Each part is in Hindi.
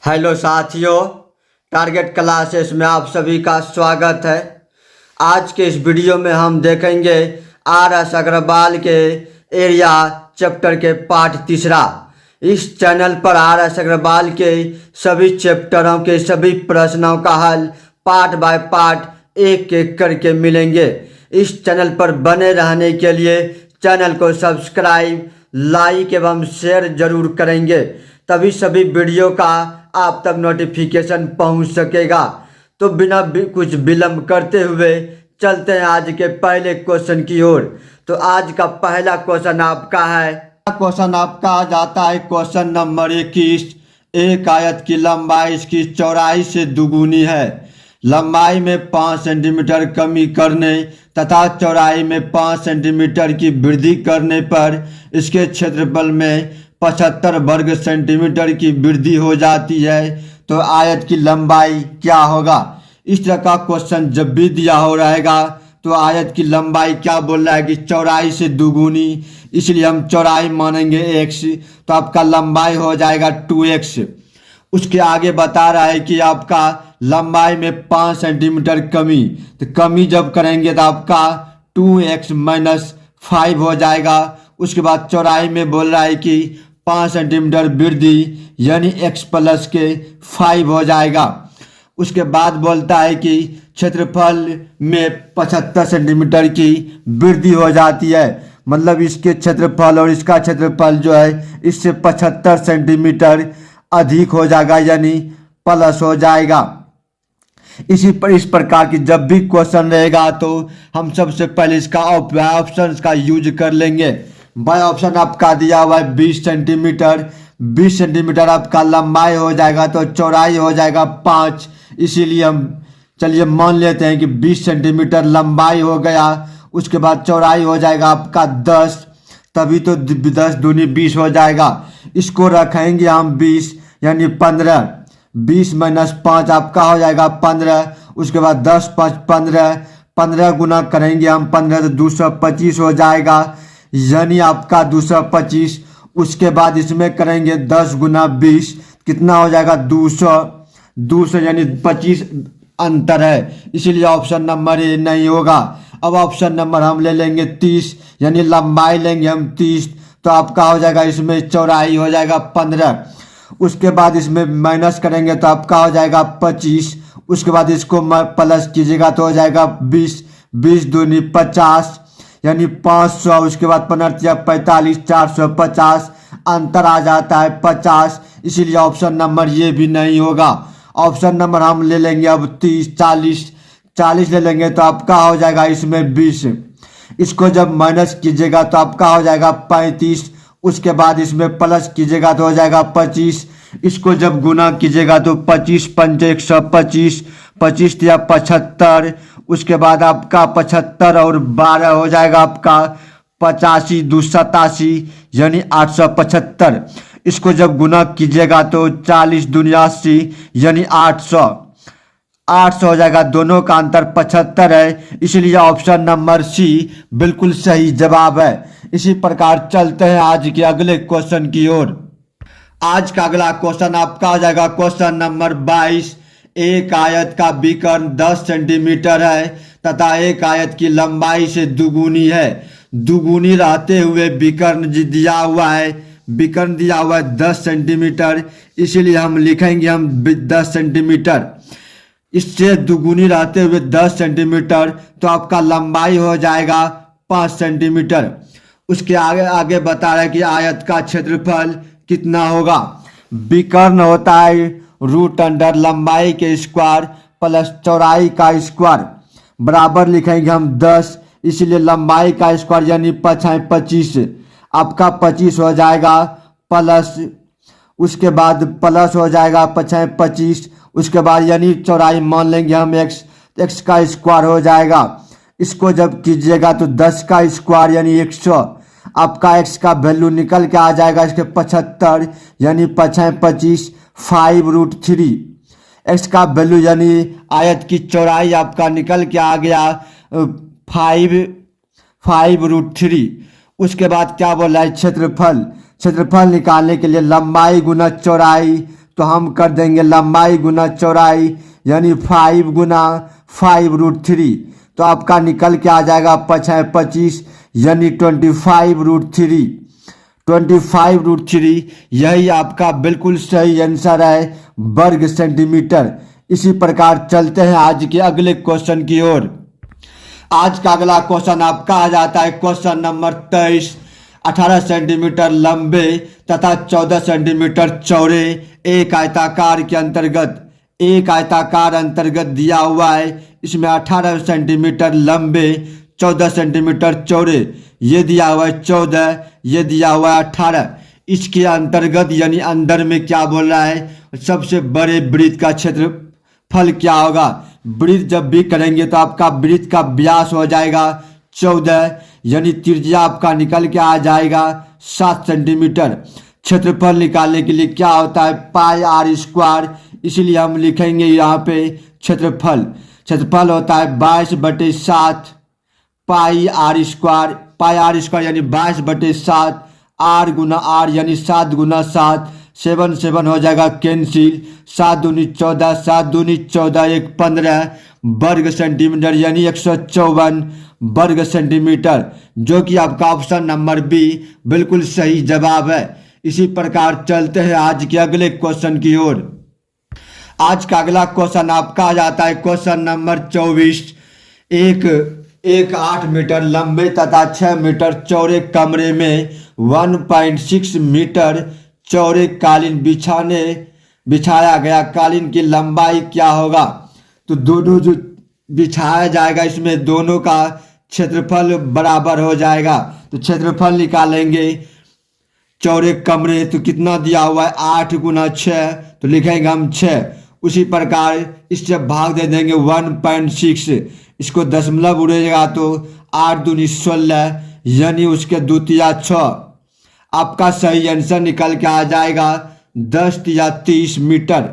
हेलो साथियों, टारगेट क्लासेस में आप सभी का स्वागत है। आज के इस वीडियो में हम देखेंगे आर.एस. अग्रवाल के एरिया चैप्टर के पाठ तीसरा। इस चैनल पर आर.एस. अग्रवाल के सभी चैप्टरों के सभी प्रश्नों का हल पार्ट बाय पार्ट एक एक करके मिलेंगे। इस चैनल पर बने रहने के लिए चैनल को सब्सक्राइब, लाइक एवं शेयर जरूर करेंगे, तभी सभी वीडियो का आप तक नोटिफिकेशन पहुंच सकेगा। तो बिना कुछ विलंब करते हुए चलते हैं आज के पहले क्वेश्चन की ओर। तो आज का पहला क्वेश्चन आपका है, क्वेश्चन आपका आ जाता है क्वेश्चन नंबर 21। एक आयत की लंबाई इसकी चौड़ाई से दुगुनी है। लंबाई में 5 सेंटीमीटर कमी करने तथा चौड़ाई में 5 सेंटीमीटर की वृद्धि करने पर इसके क्षेत्रफल में 75 वर्ग सेंटीमीटर की वृद्धि हो जाती है। तो आयत की लंबाई क्या होगा? इस तरह का क्वेश्चन जब भी दिया हो रहेगा तो आयत की लंबाई क्या बोल रहा है कि चौड़ाई से दुगुनी, इसलिए हम चौड़ाई मानेंगे x, तो आपका लंबाई हो जाएगा 2x। उसके आगे बता रहा है कि आपका लंबाई में 5 सेंटीमीटर कमी, तो कमी जब करेंगे तो आपका 2x माइनस 5 हो जाएगा। उसके बाद चौड़ाई में बोल रहा है कि 5 सेंटीमीटर वृद्धि यानी x प्लस के 5 हो जाएगा। उसके बाद बोलता है कि क्षेत्रफल में 75 सेंटीमीटर की वृद्धि हो जाती है, मतलब इसके क्षेत्रफल और इसका क्षेत्रफल जो है इससे 75 सेंटीमीटर अधिक हो जाएगा यानी प्लस हो जाएगा। इस प्रकार की जब भी क्वेश्चन रहेगा तो हम सबसे पहले इसका ऑप्शन का यूज कर लेंगे। बाय ऑप्शन आपका दिया हुआ है 20 सेंटीमीटर। 20 सेंटीमीटर आपका लंबाई हो जाएगा तो चौड़ाई हो जाएगा 5, इसीलिए हम चलिए मान लेते हैं कि 20 सेंटीमीटर लंबाई हो गया। उसके बाद चौड़ाई हो जाएगा आपका 10, तभी तो 10 दूनी 20 हो जाएगा। इसको रखेंगे हम 20 यानी 15। 20 माइनस 5 आपका हो जाएगा 15। उसके बाद 10 5 15, 15 गुना करेंगे हम 15 तो 225 हो जाएगा यानी आपका 225। उसके बाद इसमें करेंगे 10 गुना 20, कितना हो जाएगा 200 यानी 25 अंतर है, इसीलिए ऑप्शन नंबर ए नहीं होगा। अब ऑप्शन नंबर हम ले लेंगे 30 यानी लंबाई लेंगे हम 30, तो आपका हो जाएगा इसमें चौड़ाई हो जाएगा 15। उसके बाद इसमें माइनस करेंगे तो आपका हो जाएगा 25। उसके बाद इसको प्लस कीजिएगा तो हो जाएगा 20, 20 दूनी 50 यानी 500। उसके बाद 15 45, 450 अंतर आ जाता है 50, इसीलिए ऑप्शन नंबर ये भी नहीं होगा। ऑप्शन नंबर हम ले लेंगे अब 30 40 ले लेंगे तो आपका हो जाएगा इसमें 20। इसको जब माइनस कीजिएगा तो आपका हो जाएगा 35। उसके बाद इसमें प्लस कीजिएगा तो हो जाएगा 25। इसको जब गुना कीजिएगा तो 25 पंच 125, 25 या 75। उसके बाद आपका 75 और 12 हो जाएगा आपका 85, 287 यानी 875। इसको जब गुना कीजिएगा तो 40 दूनी 80 यानी 800 हो जाएगा। दोनों का अंतर 75 है, इसलिए ऑप्शन नंबर सी बिल्कुल सही जवाब है। इसी प्रकार चलते हैं आज के अगले क्वेश्चन की ओर। आज का अगला क्वेश्चन आपका हो जाएगा क्वेश्चन नंबर 22। एक आयत का विकर्ण 10 सेंटीमीटर है तथा एक आयत की लंबाई से दुगुनी है। दुगुनी रहते हुए विकर्ण दिया हुआ है, विकर्ण दिया हुआ है 10 सेंटीमीटर, इसीलिए हम लिखेंगे हम 10 सेंटीमीटर। इससे दुगुनी रहते हुए 10 सेंटीमीटर, तो आपका लंबाई हो जाएगा 5 सेंटीमीटर। उसके आगे बता रहा है कि आयत का क्षेत्रफल कितना होगा। विकर्ण होता है रूट अंडर लंबाई के स्क्वायर प्लस चौड़ाई का स्क्वायर, बराबर लिखेंगे हम 10, इसलिए लंबाई का स्क्वायर यानी 25, आपका 25 हो जाएगा प्लस, उसके बाद प्लस हो जाएगा 25। उसके बाद यानी चौड़ाई मान लेंगे हम x का स्क्वायर हो जाएगा। इसको जब कीजिएगा तो 10 का स्क्वायर यानी 100, आपका x का वैल्यू निकल के आ जाएगा इसके 75 यानी 25 5√3। x का वैल्यू यानी आयत की चौड़ाई आपका निकल के आ गया 5√3। उसके बाद क्या बोल रहा है क्षेत्रफल निकालने के लिए लंबाई गुना चौड़ाई, तो हम कर देंगे लंबाई गुना चौड़ाई यानी 5 गुना 5√3। तो आपका निकल के आ जाएगा 25 यानी 25√3। 25√3 यही आपका बिल्कुल सही आंसर है वर्ग सेंटीमीटर। इसी प्रकार चलते हैं आज के अगले क्वेश्चन की ओर। आज का अगला क्वेश्चन आपका आ जाता है क्वेश्चन नंबर 23। 18 सेंटीमीटर लंबे तथा 14 सेंटीमीटर चौड़े एक आयताकार अंतर्गत दिया हुआ है। इसमें 18 सेंटीमीटर लंबे 14 सेंटीमीटर चौड़े ये दिया हुआ है 14, ये दिया हुआ है 18। इसके अंतर्गत यानी अंदर में क्या बोल रहा है, सबसे बड़े वृत्त का क्षेत्रफल क्या होगा। वृत्त जब भी करेंगे तो आपका वृत्त का व्यास हो जाएगा 14 यानी त्रिज्या आपका निकल के आ जाएगा 7 सेंटीमीटर। क्षेत्रफल निकालने के लिए क्या होता है पाई आर स्क्वायर, इसलिए हम लिखेंगे यहाँ पे क्षेत्रफल होता है 22/7 पाई आर स्क्वायर यानी 22/7 आर गुना आर यानी 7 गुना 7 7 हो जाएगा कैंसिल। 7 दूनी 14, 7 दूनी 14 1 15 वर्ग सेंटीमीटर यानी 154 वर्ग सेंटीमीटर, जो कि आपका ऑप्शन नंबर बी बिल्कुल सही जवाब है। इसी प्रकार चलते हैं आज के अगले क्वेश्चन की ओर। आज का अगला क्वेश्चन आपका आ जाता है क्वेश्चन नंबर 24। एक 8 मीटर लंबे तथा 6 मीटर चौड़े कमरे में 1.6 मीटर चौड़े कालीन बिछाया गया कालीन की लंबाई क्या होगा। तो दोनों जो बिछाया जाएगा इसमें दोनों का क्षेत्रफल बराबर हो जाएगा। तो क्षेत्रफल निकालेंगे चौड़े कमरे तो कितना दिया हुआ है 8 गुना 6, तो लिखेंगे हम 6। उसी प्रकार इससे भाग दे देंगे 1.6, इसको दशमलव उड़ेगा तो 8 दूनी 16 यानी उसके द्वितीया 6। आपका सही आंसर निकल के आ जाएगा 10 या 30 मीटर।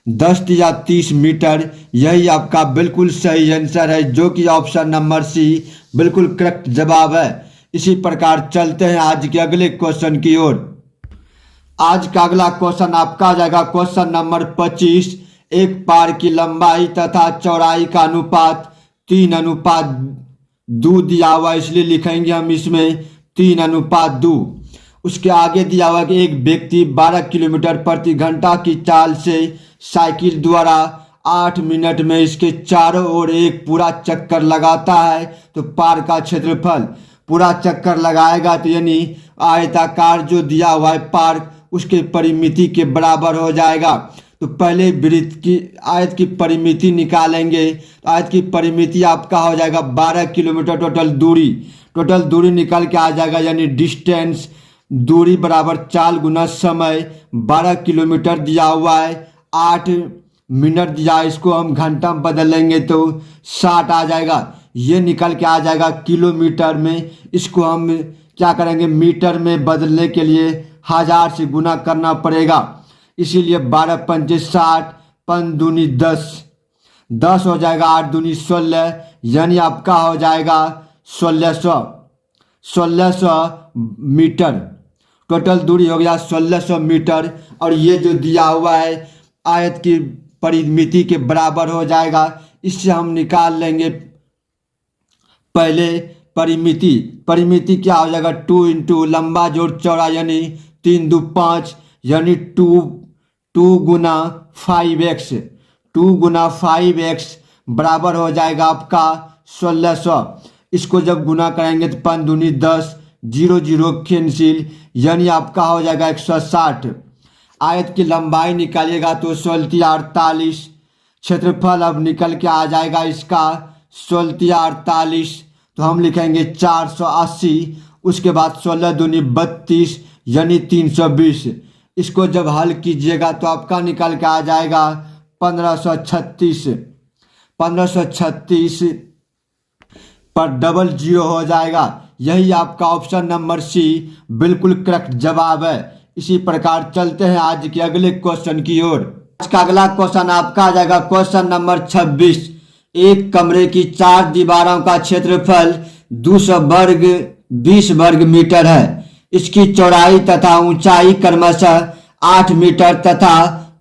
10 या 30 मीटर यही आपका बिल्कुल सही आंसर है, जो कि ऑप्शन नंबर सी बिल्कुल करेक्ट जवाब है। इसी प्रकार चलते हैं आज के अगले क्वेश्चन की ओर। आज का अगला क्वेश्चन आपका आ जाएगा क्वेश्चन नंबर 25। एक पार की लंबाई तथा चौड़ाई का अनुपात 3:2 दिया हुआ, इसलिए लिखेंगे हम इसमें 3:2। उसके आगे दिया हुआ कि एक व्यक्ति 12 किलोमीटर प्रति घंटा की चाल से साइकिल द्वारा 8 मिनट में इसके चारों ओर एक पूरा चक्कर लगाता है, तो पार का क्षेत्रफल। पूरा चक्कर लगाएगा तो यानी आयताकार जो दिया हुआ है पार उसके परिमिति के बराबर हो जाएगा। तो पहले वृत्त की आयत की परिमिति निकालेंगे, तो आयत की परिमिति आपका हो जाएगा 12 किलोमीटर टोटल दूरी निकल के आ जाएगा, यानी डिस्टेंस दूरी बराबर चाल गुना समय। 12 किलोमीटर दिया हुआ है, 8 मिनट दिया है, इसको हम घंटा में बदलेंगे तो 60 आ जाएगा। ये निकल के आ जाएगा किलोमीटर में, इसको हम क्या करेंगे मीटर में बदलने के लिए 1000 से गुना करना पड़ेगा, इसीलिए 12 पंचे 60, 5 दूनी 10 हो जाएगा, 8 दूनी 16 यानी आपका हो जाएगा 1600 मीटर। टोटल दूरी हो गया 1600 मीटर। और ये जो दिया हुआ है आयत की परिमिति के बराबर हो जाएगा, इससे हम निकाल लेंगे पहले परिमिति क्या हो जाएगा 2 इंटू लंबा जोड़ चौड़ा यानी 3 दू 5 यानी 2 गुना 5x 2 गुना 5x बराबर हो जाएगा आपका 1600। इसको जब गुना करेंगे तो 5 दूनी 10 0 0 कैंसिल यानी आपका हो जाएगा 160। आयत की लंबाई निकालिएगा तो 16 48। क्षेत्रफल अब निकल के आ जाएगा इसका 16 48, तो हम लिखेंगे 480। उसके बाद 16 दूनी 32 यानी 320। इसको जब हल कीजिएगा तो आपका निकल के आ जाएगा 1536 पर डबल 0 हो जाएगा। यही आपका ऑप्शन नंबर सी बिल्कुल करेक्ट जवाब है। इसी प्रकार चलते हैं आज के अगले क्वेश्चन की ओर। आज का अगला क्वेश्चन आपका आ जाएगा क्वेश्चन नंबर 26। एक कमरे की 4 दीवारों का क्षेत्रफल 20 वर्ग मीटर है। इसकी चौड़ाई तथा ऊंचाई क्रमशः 8 मीटर तथा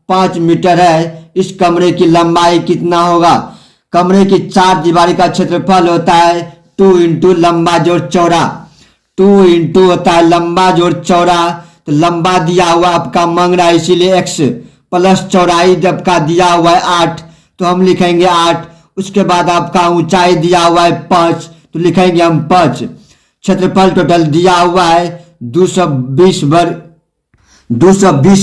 5 मीटर है। इस कमरे की लंबाई कितना होगा? कमरे की 4 दीवारी का क्षेत्रफल होता है 2 इंटू लंबा जोड़ चौड़ा। 2 इंटू होता है लंबा जोड़ चौड़ा, तो लंबा दिया हुआ आपका मांग रहा है इसीलिए x प्लस चौड़ाई जब का दिया हुआ है 8 तो हम लिखेंगे 8। उसके बाद आपका ऊंचाई दिया हुआ है 5 तो लिखेंगे हम 5। क्षेत्रफल टोटल दिया हुआ है 220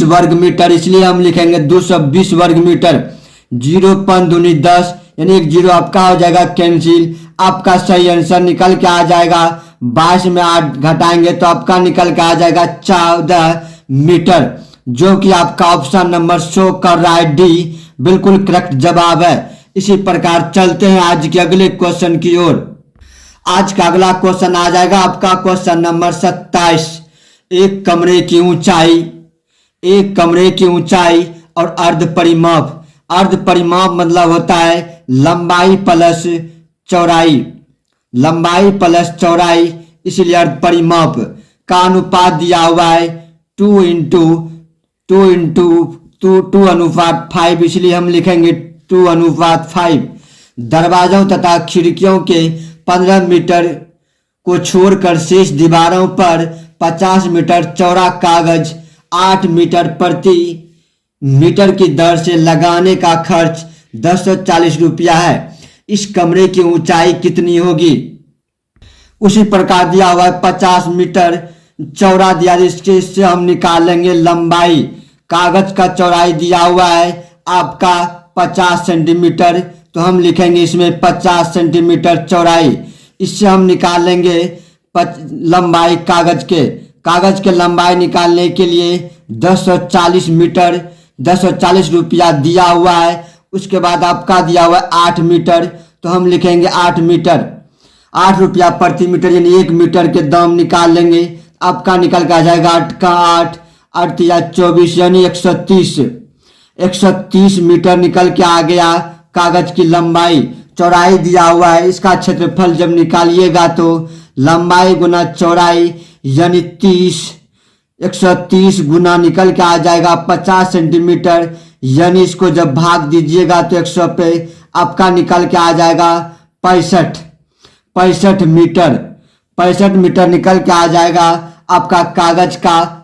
वर्ग मीटर, इसलिए हम लिखेंगे 220 वर्ग मीटर। 0 5 दूनी 10 यानी एक जीरो आपका हो जाएगा कैंसिल। आपका सही आंसर निकल के आ जाएगा 22 में 8 घटाएंगे तो आपका निकल के आ जाएगा 14 मीटर, जो कि आपका ऑप्शन नंबर शो कर रहा है डी बिल्कुल करेक्ट जवाब है। इसी प्रकार चलते हैं आज के अगले क्वेश्चन की ओर। आज का अगला क्वेश्चन आ जाएगा आपका क्वेश्चन नंबर 27। एक कमरे की ऊंचाई और अर्ध परिमाप मतलब होता है लंबाई प्लस चौड़ाई, इसलिए अर्ध परिमाप का अनुपात दिया हुआ है 2 अनुपात 5, इसलिए हम लिखेंगे 2 अनुपात 5। दरवाजों तथा खिड़कियों के 15 मीटर को छोड़कर शेष दीवारों पर 50 मीटर चौड़ा कागज 8 मीटर प्रति मीटर की दर से लगाने का खर्च 1040 रुपया है। इस कमरे की ऊंचाई कितनी होगी? उसी प्रकार दिया हुआ है 50 मीटर चौड़ा दिया, इससे हम निकालेंगे लंबाई। कागज का चौड़ाई दिया हुआ है आपका 50 सेंटीमीटर तो हम लिखेंगे इसमें 50 सेंटीमीटर चौड़ाई। इससे हम निकालेंगे लंबाई कागज के लंबाई निकालने के लिए 1040 रुपया दिया हुआ है। उसके बाद आपका दिया हुआ है 8 मीटर तो हम लिखेंगे 8 मीटर। 8 रुपया प्रति मीटर यानी 1 मीटर के दाम निकाल लेंगे। आपका निकल के आ जाएगा 8 का 8 8 या 24 यानी 130 मीटर निकल के आ गया कागज की लंबाई। चौड़ाई दिया हुआ है, इसका क्षेत्रफल जब निकालिएगा तो लंबाई गुना चौड़ाई यानी 130 गुना निकल के आ जाएगा 50 सेंटीमीटर, यानी इसको जब भाग दीजिएगा तो 100 पे आपका निकल के आ जाएगा 65 मीटर निकल के आ जाएगा आपका कागज का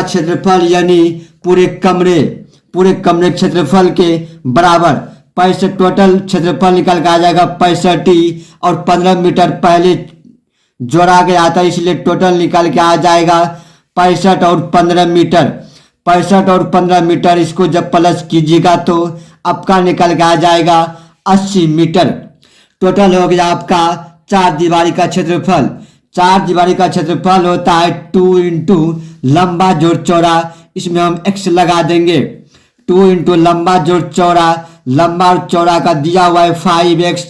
क्षेत्रफल यानी पूरे कमरे क्षेत्रफल के बराबर 65। टोटल क्षेत्रफल निकल के आ जाएगा 65 और 15 मीटर पहले जोड़ा गया था इसलिए टोटल निकल के आ जाएगा 65 और 15 मीटर। 65 और 15 मीटर इसको जब प्लस कीजिएगा तो आपका निकल के आ जाएगा 80 मीटर। टोटल हो गया आपका 4 दीवारी का क्षेत्रफल। 4 दीवारी का क्षेत्रफल होता है 2 इंटू लंबा जोड़ चौड़ा, इसमें हम x लगा देंगे। 2 इंटू लंबा जोड़ चौड़ा, लंबा और चौड़ा का दिया हुआ है 5x,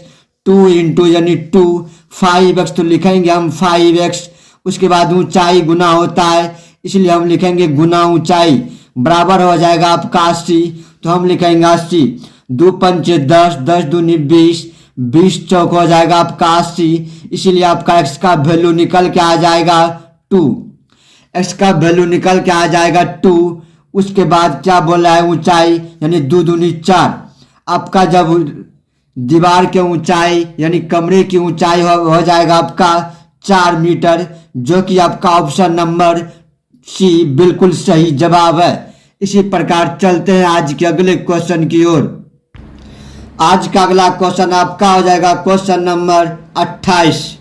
2 इंटू यानी 2 5x तो लिखेंगे हम 5x। उसके बाद ऊंचाई गुना होता है इसलिए हम लिखेंगे गुना ऊंचाई बराबर हो जाएगा आपका 80 तो हम लिखेंगे 80। 2 पंचे 10, 10 दूनी 20, 20 चौक हो जाएगा आपका 80, इसीलिए आपका x का वैल्यू निकल के आ जाएगा 2। x का वैल्यू निकल के आ जाएगा 2। उसके बाद क्या बोला है ऊंचाई यानी 2 दूनी 4। आपका जब दीवार के ऊंचाई यानी कमरे की ऊंचाई हो जाएगा आपका 4 मीटर, जो कि आपका ऑप्शन नंबर सी बिल्कुल सही जवाब है। इसी प्रकार चलते हैं आज के अगले क्वेश्चन की ओर। आज का अगला क्वेश्चन आपका हो जाएगा क्वेश्चन नंबर 28।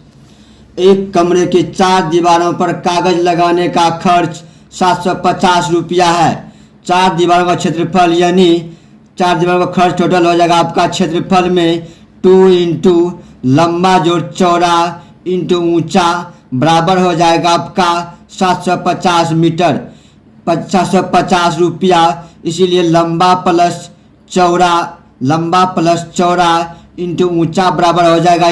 एक कमरे की 4 दीवारों पर कागज लगाने का खर्च 750 रुपया है। 4 दीवारों का क्षेत्रफल यानी 4 दीवारों का खर्च टोटल हो जाएगा आपका क्षेत्रफल में 2 इंटू लंबा जोड़ चौड़ा इंटू ऊंचा बराबर हो जाएगा आपका 750 मीटर 750 रुपया। इसीलिए लंबा प्लस चौड़ा इंटू ऊंचा बराबर हो जाएगा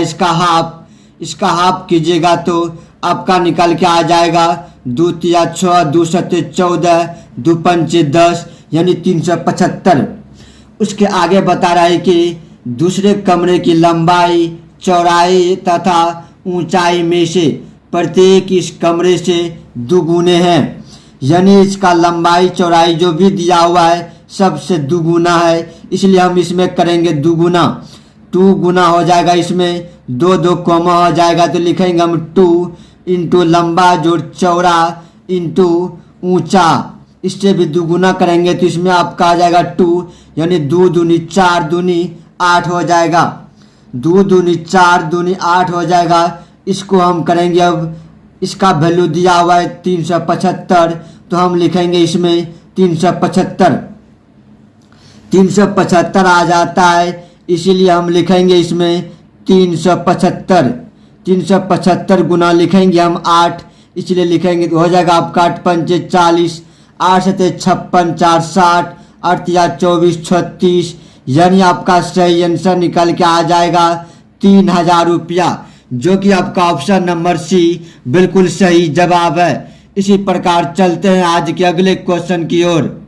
इसका हाफ कीजिएगा तो आपका निकल के आ जाएगा 2 तिया 6, 2 सत्ते 14, 2 पंचे 10 यानी 375। उसके आगे बता रहा है कि दूसरे कमरे की लंबाई चौड़ाई तथा ऊंचाई में से प्रत्येक इस कमरे से दुगुने हैं। यानी इसका लंबाई चौड़ाई जो भी दिया हुआ है सबसे दुगुना है, इसलिए हम इसमें करेंगे दुगुना। 2 गुना हो जाएगा, इसमें 2 2 कॉमा हो जाएगा तो लिखेंगे हम 2 इंटू लंबा जोड़ चौड़ा इंटू ऊंचा। इससे भी दुगुना करेंगे तो इसमें आपका आ जाएगा 2, यानी 2 दूनी 4 दूनी 8 हो जाएगा। 2 दूनी 4 दूनी 8 हो जाएगा। इसको हम करेंगे, अब इसका वैल्यू दिया हुआ है 375, तो हम लिखेंगे इसमें 375। 375 आ जाता है, इसीलिए हम लिखेंगे इसमें 375। 375 गुना लिखेंगे हम 8, इसलिए लिखेंगे तो हो जाएगा आपका 8 पंचे 40, 8 सते 56, 4 60, 8 या 24 36, यानी आपका सही आंसर निकल के आ जाएगा 3000 रुपया, जो कि आपका ऑप्शन नंबर सी बिल्कुल सही जवाब है। इसी प्रकार चलते हैं आज के अगले क्वेश्चन की ओर।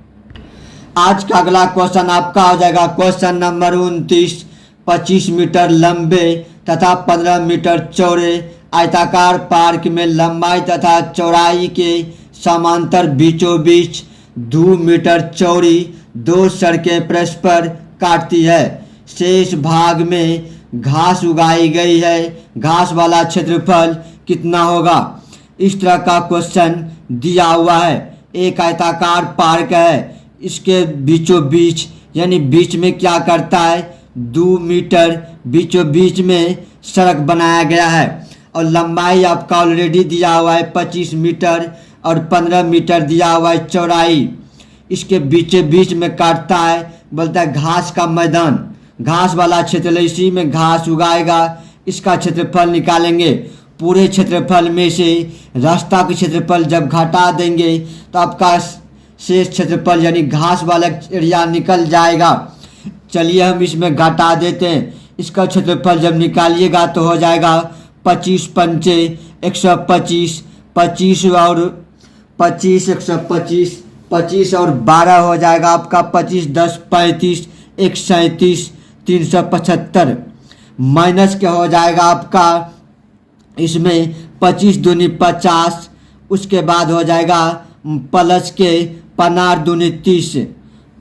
आज का अगला क्वेश्चन आपका हो जाएगा क्वेश्चन नंबर 29। 25 मीटर लंबे तथा 15 मीटर चौड़े आयताकार पार्क में लंबाई तथा चौड़ाई के समांतर बीचों बीच 2 मीटर चौड़ी 2 सड़कें परस्पर काटती है। शेष भाग में घास उगाई गई है, घास वाला क्षेत्रफल कितना होगा? इस तरह का क्वेश्चन दिया हुआ है। एक आयताकार पार्क है, इसके बीचों बीच यानी बीच में क्या करता है, 2 मीटर बीचों बीच में सड़क बनाया गया है और लंबाई आपका ऑलरेडी दिया हुआ है 25 मीटर और 15 मीटर दिया हुआ है चौड़ाई। इसके बीचों बीच में काटता है, बोलता है घास का मैदान, घास वाला क्षेत्र, इसी में घास उगाएगा। इसका क्षेत्रफल निकालेंगे। पूरे क्षेत्रफल में से रास्ता का क्षेत्रफल जब घटा देंगे तो आपका शेष क्षेत्रफल यानी घास वाला एरिया निकल जाएगा। चलिए हम इसमें घटा देते हैं। इसका क्षेत्रफल जब निकालिएगा तो हो जाएगा 25 पंचे 125, 25 और 25 125, 25 और 12 हो जाएगा आपका 25 10 35 1 37 375 माइनस क्या हो जाएगा आपका इसमें 25 दूनी 50, उसके बाद हो जाएगा प्लस के 15 दूनी 30,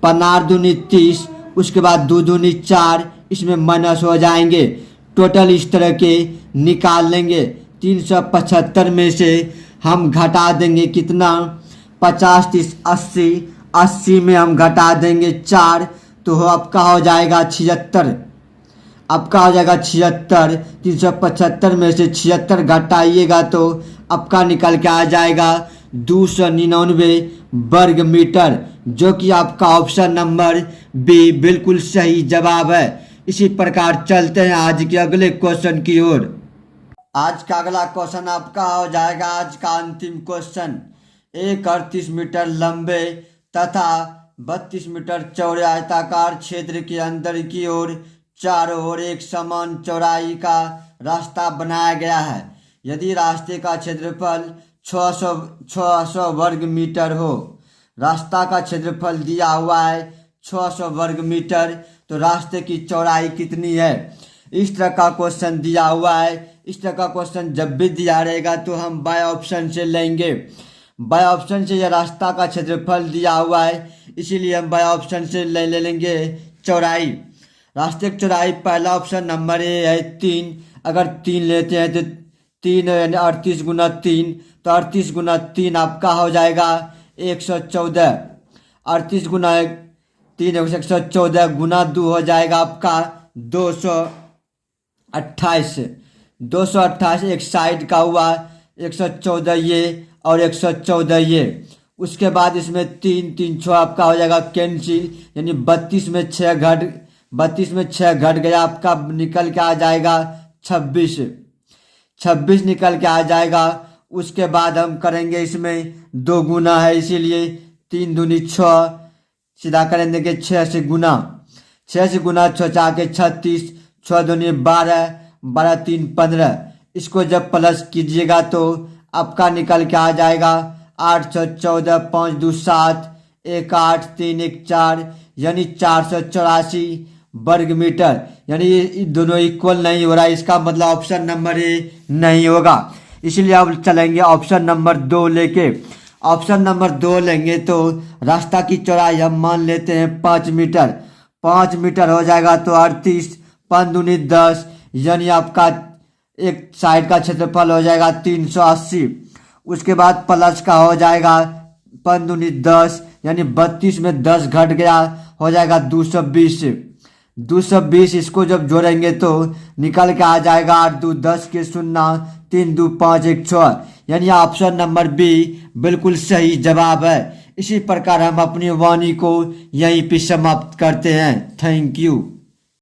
15 दूनी 30, उसके बाद 2 दूनी 4, इसमें माइनस हो जाएंगे। टोटल इस तरह के निकाल लेंगे। 375 में से हम घटा देंगे कितना, 50 30 80, 80 में हम घटा देंगे 4, तो आपका हो जाएगा 76। आपका हो जाएगा 76। 375 में से 76 घटाइएगा तो आपका निकल के आ जाएगा 299 वर्ग मीटर, जो कि आपका ऑप्शन नंबर बी बिल्कुल सही जवाब है। इसी प्रकार चलते हैं आज के अगले क्वेश्चन की ओर। आज का अगला क्वेश्चन आपका हो जाएगा आज का अंतिम क्वेश्चन। एक 38 मीटर लंबे तथा 32 मीटर चौड़े आयताकार क्षेत्र के अंदर की ओर चारों ओर एक समान चौड़ाई का रास्ता बनाया गया है। यदि रास्ते का क्षेत्रफल 600 वर्ग मीटर हो, रास्ता का क्षेत्रफल दिया हुआ है 600 वर्ग मीटर, तो रास्ते की चौड़ाई कितनी है? इस तरह का क्वेश्चन दिया हुआ है। इस तरह का क्वेश्चन जब भी दिया रहेगा तो हम बाय ऑप्शन से लेंगे। बाय ऑप्शन से यह रास्ता का क्षेत्रफल दिया हुआ है, इसीलिए हम बाय ऑप्शन से ले लेंगे चौड़ाई। रास्ते की चौड़ाई पहला ऑप्शन नंबर ए है 3। अगर 3 लेते हैं तो 3 यानी 38 गुना 3, तो 38 गुना 3 आपका हो जाएगा 114। 38 गुना 3 114 गुना 2 हो जाएगा आपका 228। 228 एक साइड का हुआ, 114 ये और 114 ये। उसके बाद इसमें 3 3 6 आपका हो जाएगा कैंसिल, यानी 32 में 6 घट गया, आपका निकल के आ जाएगा 26। 26 निकल के आ जाएगा। उसके बाद हम करेंगे इसमें 2 गुना है, इसीलिए 3 दूनी 6, सीधा करेंगे कि 6 से गुना, 6 से गुना 6 चाके 36, 6 दूनी 12, 12 3 15। इसको जब प्लस कीजिएगा तो आपका निकल के आ जाएगा 8 6 14 5 2 7 1 8 3 1 4, यानी 484 वर्ग मीटर। यानी ये दोनों इक्वल नहीं हो रहा है, इसका मतलब ऑप्शन नंबर ए नहीं होगा। इसलिए अब चलेंगे ऑप्शन नंबर 2 लेके। ऑप्शन नंबर 2 लेंगे तो रास्ता की चौड़ाई हम मान लेते हैं 5 मीटर। 5 मीटर हो जाएगा तो 38, 5 दूनी 10, यानी आपका एक साइड का क्षेत्रफल हो जाएगा 380। उसके बाद प्लस का हो जाएगा 5 दूनी 10, यानी 32 में 10 घट गया, हो जाएगा 220। 220 इसको जब जोड़ेंगे तो निकल के आ जाएगा 8 2 10 के 0, 3 2 5 1 6, यानी ऑप्शन नंबर बी बिल्कुल सही जवाब है। इसी प्रकार हम अपनी वाणी को यहीं पे समाप्त करते हैं। Thank you.